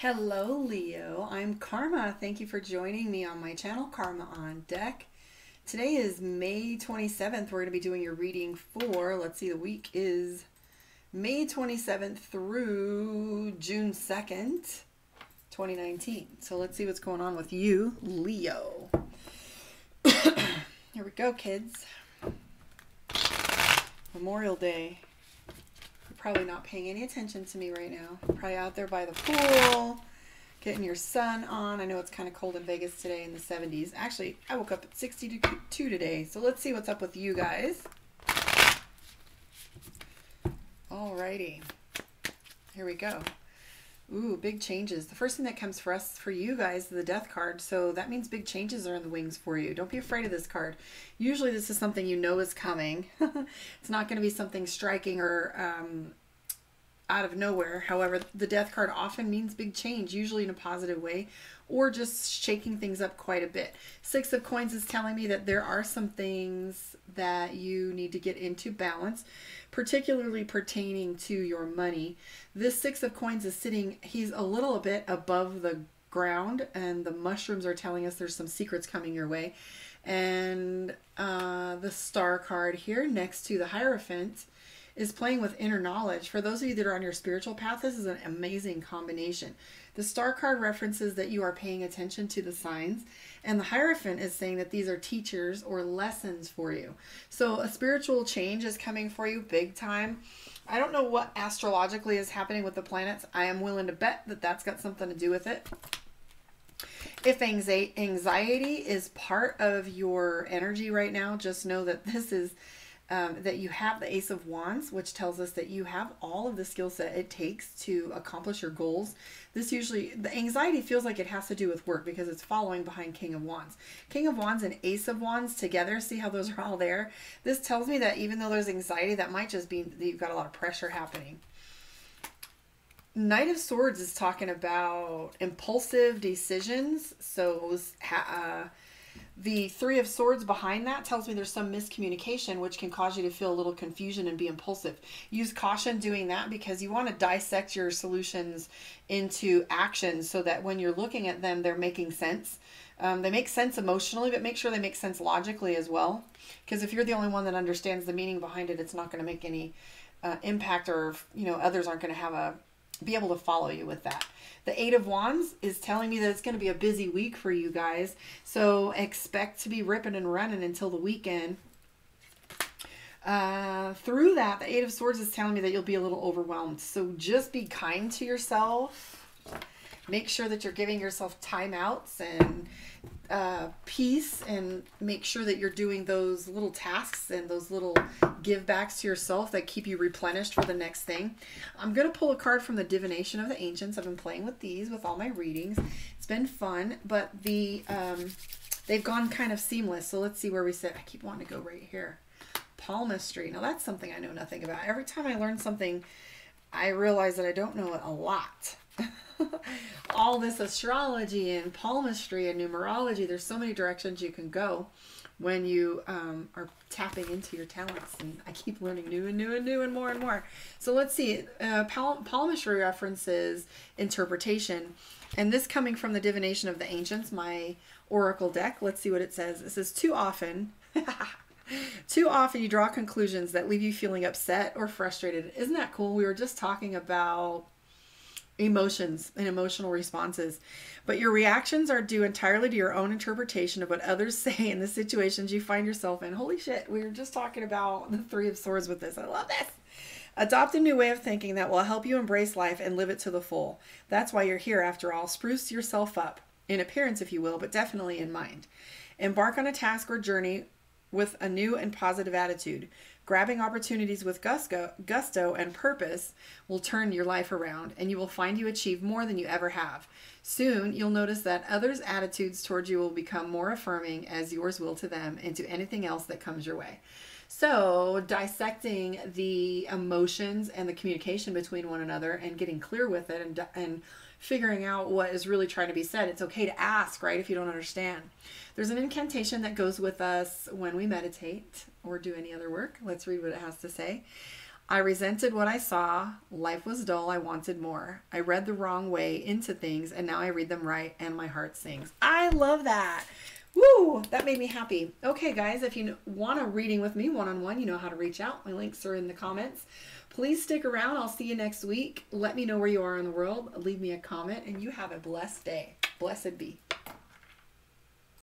Hello, Leo. I'm Karma. Thank you for joining me on my channel, Karma on Deck. Today is May 27th. We're going to be doing your reading for, let's see, the week is May 27th through June 2nd, 2019. So let's see what's going on with you, Leo. Here we go, kids. Memorial Day. Probably not paying any attention to me right now. Probably out there by the pool, getting your sun on. I know it's kind of cold in Vegas today in the 70s. Actually, I woke up at 62 today. So let's see what's up with you guys. Alrighty. Here we go. Ooh, big changes. The first thing that comes for you guys, is the Death card. So that means big changes are in the wings for you. Don't be afraid of this card. Usually this is something you know is coming. It's not going to be something striking or out of nowhere. However, the Death card often means big change, usually in a positive way, or just shaking things up quite a bit. Six of Coins is telling me that there are some things that you need to get into balance, particularly pertaining to your money. This Six of Coins is sitting, he's a little bit above the ground, and the mushrooms are telling us there's some secrets coming your way. And the Star card here next to the Hierophant is playing with inner knowledge. For those of you that are on your spiritual path, this is an amazing combination. The Star card references that you are paying attention to the signs, and the Hierophant is saying that these are teachers or lessons for you. So a spiritual change is coming for you big time. I don't know what astrologically is happening with the planets. I am willing to bet that that's got something to do with it. If anxiety is part of your energy right now, just know that this is that you have the Ace of Wands, which tells us that you have all of the skill set it takes to accomplish your goals. This usually, the anxiety feels like it has to do with work because it's following behind King of Wands. King of Wands and Ace of Wands together, see how those are all there? This tells me that even though there's anxiety, that might just be that you've got a lot of pressure happening. Knight of Swords is talking about impulsive decisions. So the Three of Swords behind that tells me there's some miscommunication, which can cause you to feel a little confusion and be impulsive. Use caution doing that because you want to dissect your solutions into actions so that when you're looking at them, they're making sense. They make sense emotionally, but make sure they make sense logically as well. Because if you're the only one that understands the meaning behind it, it's not going to make any impact, or others aren't going to be able to follow you with that. The Eight of Wands is telling me that it's going to be a busy week for you guys. So expect to be ripping and running until the weekend. Through that, the Eight of Swords is telling me that you'll be a little overwhelmed. So just be kind to yourself. Make sure that you're giving yourself timeouts and peace, and make sure that you're doing those little tasks and those little give backs to yourself that keep you replenished for the next thing. I'm going to pull a card from the Divination of the Ancients. I've been playing with these with all my readings. It's been fun, but they've gone kind of seamless. So let's see where we sit. I keep wanting to go right here. Palmistry. Now that's something I know nothing about. Every time I learn something, I realize that I don't know it a lot. All this astrology and palmistry and numerology, there's so many directions you can go when you are tapping into your talents, and I keep learning new and new and new and more. So let's see. Palmistry references interpretation, and this coming from the Divination of the Ancients, my oracle deck. Let's see what it says. It says, too often you draw conclusions that leave you feeling upset or frustrated. Isn't that cool? We were just talking about emotions and emotional responses, but your reactions are due entirely to your own interpretation of what others say in the situations you find yourself in. Holy shit, we were just talking about the Three of Swords with this. I love this. Adopt a new way of thinking that will help you embrace life and live it to the full. That's why you're here after all. Spruce yourself up, in appearance if you will, but definitely in mind. Embark on a task or journey with a new and positive attitude. Grabbing opportunities with gusto and purpose will turn your life around, and you will find you achieve more than you ever have. Soon, you'll notice that others' attitudes towards you will become more affirming as yours will to them and to anything else that comes your way. So dissecting the emotions and the communication between one another and getting clear with it and figuring out what is really trying to be said. It's okay to ask, right, if you don't understand. There's an incantation that goes with us when we meditate or do any other work. Let's read what it has to say. I resented what I saw. Life was dull. I wanted more. I read the wrong way into things, and now I read them right, and my heart sings. I love that. Woo! That made me happy. Okay, guys, if you want a reading with me one-on-one, you know how to reach out. My links are in the comments. Please stick around. I'll see you next week. Let me know where you are in the world. Leave me a comment, and you have a blessed day. Blessed be.